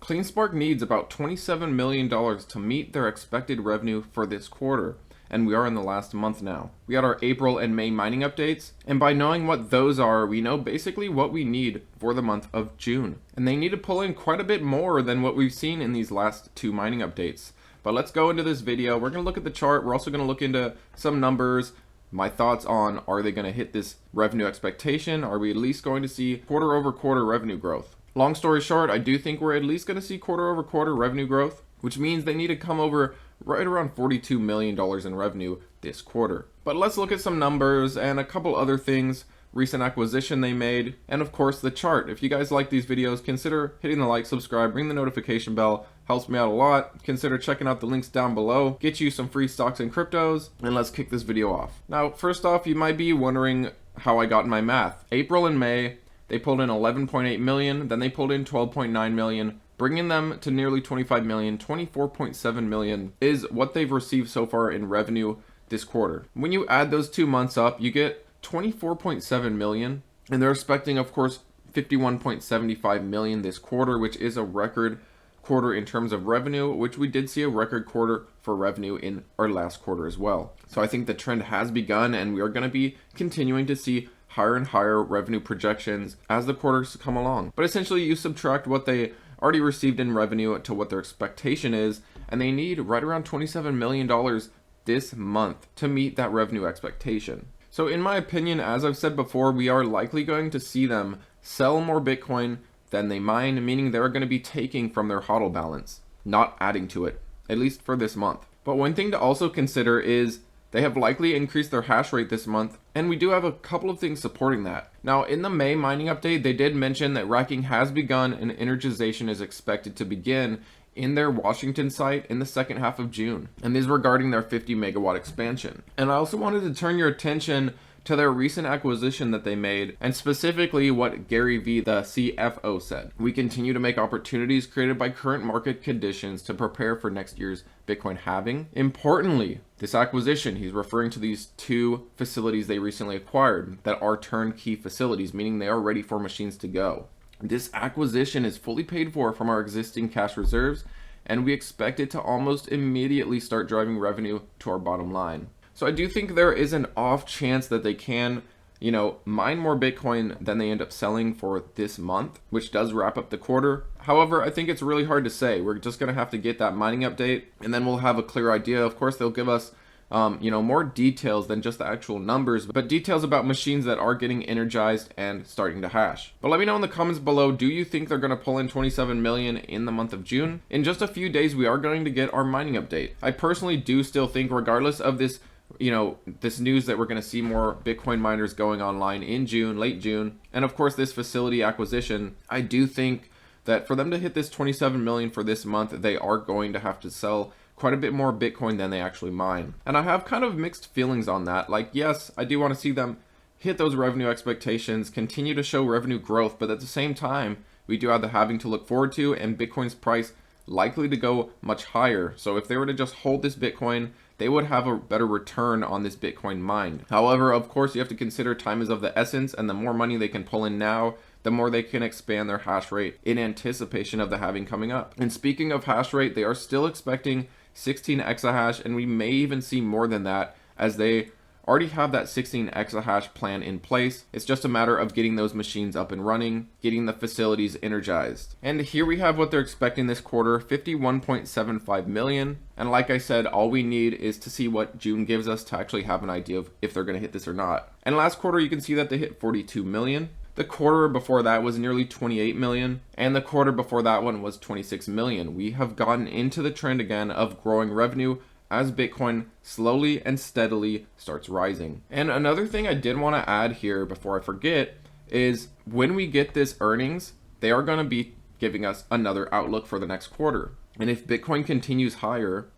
Cleanspark needs about $27 million to meet their expected revenue for this quarter, and we are in the last month now. We got our April and May mining updates, and by knowing what those are, we know basically what we need for the month of June. And they need to pull in quite a bit more than what we've seen in these last two mining updates. But let's go into this video. We're going to look at the chart. We're also going to look into some numbers, my thoughts on, are they going to hit this revenue expectation? Are we at least going to see quarter over quarter revenue growth? Long story short, I do think we're at least going to see quarter over quarter revenue growth, which means they need to come over right around $42 million in revenue this quarter. But let's look at some numbers and a couple other things, recent acquisition they made, and of course the chart. If you guys like these videos, consider hitting the like, subscribe, ring the notification bell, helps me out a lot. Consider checking out the links down below, get you some free stocks and cryptos, and let's kick this video off. Now, first off, you might be wondering how I got my math. April and May, they pulled in 11.8 million, then they pulled in 12.9 million, bringing them to nearly 25 million. 24.7 million is what they've received so far in revenue this quarter. When you add those 2 months up, you get 24.7 million, and they're expecting, of course, 51.75 million this quarter, which is a record quarter in terms of revenue, which we did see a record quarter for revenue in our last quarter as well. So I think the trend has begun, and we are going to be continuing to see higher and higher revenue projections as the quarters come along. But essentially, you subtract what they already received in revenue to what their expectation is, and they need right around $27 million this month to meet that revenue expectation. So in my opinion, as I've said before, we are likely going to see them sell more Bitcoin than they mine, meaning they're going to be taking from their HODL balance, not adding to it, at least for this month. But one thing to also consider is they have likely increased their hash rate this month, and we do have a couple of things supporting that. Now, in the May mining update, they did mention that racking has begun and energization is expected to begin in their Washington site in the second half of June. And this is regarding their 50 megawatt expansion. And I also wanted to turn your attention to their recent acquisition that they made, and specifically what Gary Vee, the CFO, said. We continue to make opportunities created by current market conditions to prepare for next year's Bitcoin halving. Importantly, this acquisition, he's referring to these two facilities they recently acquired that are turnkey facilities, meaning they are ready for machines to go. This acquisition is fully paid for from our existing cash reserves, and we expect it to almost immediately start driving revenue to our bottom line. So I do think there is an off chance that they can, mine more Bitcoin than they end up selling for this month, which does wrap up the quarter. However, I think it's really hard to say. We're just going to have to get that mining update, and then we'll have a clear idea. Of course, they'll give us more details than just the actual numbers, but details about machines that are getting energized and starting to hash. But let me know in the comments below, do you think they're going to pull in 27 million in the month of June? In just a few days, we are going to get our mining update. I personally do still think, regardless of this, this news that we're going to see more Bitcoin miners going online in June, late June, and of course this facility acquisition, I do think that for them to hit this 27 million for this month, they are going to have to sell quite a bit more Bitcoin than they actually mine. And I have kind of mixed feelings on that. Like, yes, I do want to see them hit those revenue expectations, continue to show revenue growth, but at the same time, we do have the halving to look forward to, and Bitcoin's price likely to go much higher. So if they were to just hold this Bitcoin, they would have a better return on this Bitcoin mined. However, of course, you have to consider time is of the essence, and the more money they can pull in now, the more they can expand their hash rate in anticipation of the halving coming up. And speaking of hash rate, they are still expecting 16 exahash, and we may even see more than that, as they already have that 16 exahash plan in place. It's just a matter of getting those machines up and running, getting the facilities energized. And here we have what they're expecting this quarter, 51.75 million. And like I said, all we need is to see what June gives us to actually have an idea of if they're going to hit this or not. And last quarter, you can see that they hit 42 million. The quarter before that was nearly 28 million, and the quarter before that one was 26 million. We have gotten into the trend again of growing revenue as Bitcoin slowly and steadily starts rising. And another thing I did want to add here before I forget is when we get this earnings, they are going to be giving us another outlook for the next quarter. And if Bitcoin continues higher,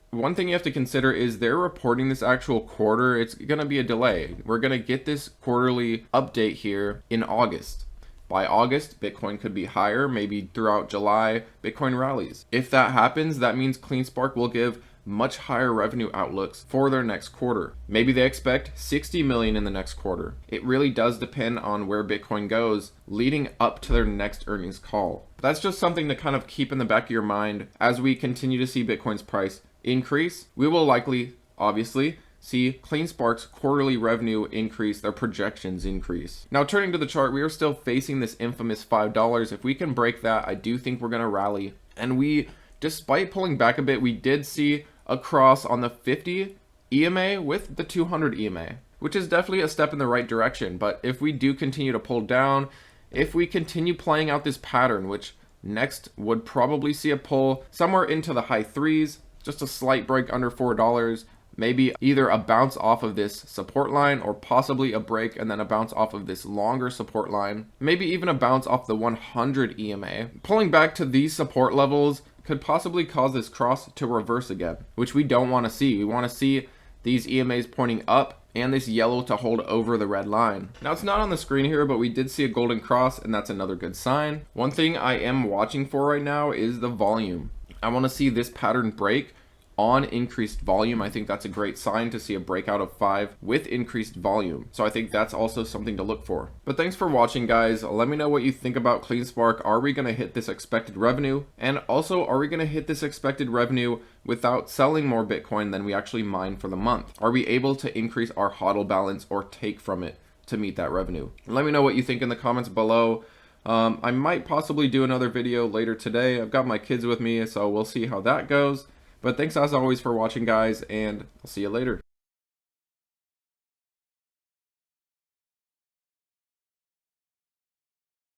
one thing you have to consider is they're reporting this actual quarter. It's going to be a delay. We're going to get this quarterly update here in August. By August, Bitcoin could be higher. Maybe throughout July, Bitcoin rallies. If that happens, that means Cleanspark will give much higher revenue outlooks for their next quarter. Maybe they expect 60 million in the next quarter. It really does depend on where Bitcoin goes leading up to their next earnings call. That's just something to kind of keep in the back of your mind as we continue to see Bitcoin's price increase. We will likely, obviously, see Cleanspark's quarterly revenue increase, their projections increase. Now turning to the chart, we are still facing this infamous $5. If we can break that, I do think we're going to rally. And we, despite pulling back a bit, we did see a cross on the 50 EMA with the 200 EMA, which is definitely a step in the right direction. But if we do continue to pull down, if we continue playing out this pattern, which next would probably see a pull somewhere into the high threes, just a slight break under $4, maybe either a bounce off of this support line or possibly a break and then a bounce off of this longer support line, maybe even a bounce off the 100 EMA. Pulling back to these support levels could possibly cause this cross to reverse again, which we don't want to see. We want to see these EMAs pointing up and this yellow to hold over the red line. Now it's not on the screen here, but we did see a golden cross, and that's another good sign. One thing I am watching for right now is the volume. I want to see this pattern break on increased volume. I think that's a great sign to see a breakout of 5 with increased volume. So I think that's also something to look for. But thanks for watching, guys. Let me know what you think about Cleanspark. Are we going to hit this expected revenue? And also, are we going to hit this expected revenue without selling more Bitcoin than we actually mine for the month? Are we able to increase our HODL balance or take from it to meet that revenue? Let me know what you think in the comments below. I might possibly do another video later today. I've got my kids with me, so we'll see how that goes. But thanks as always for watching, guys, and I'll see you later.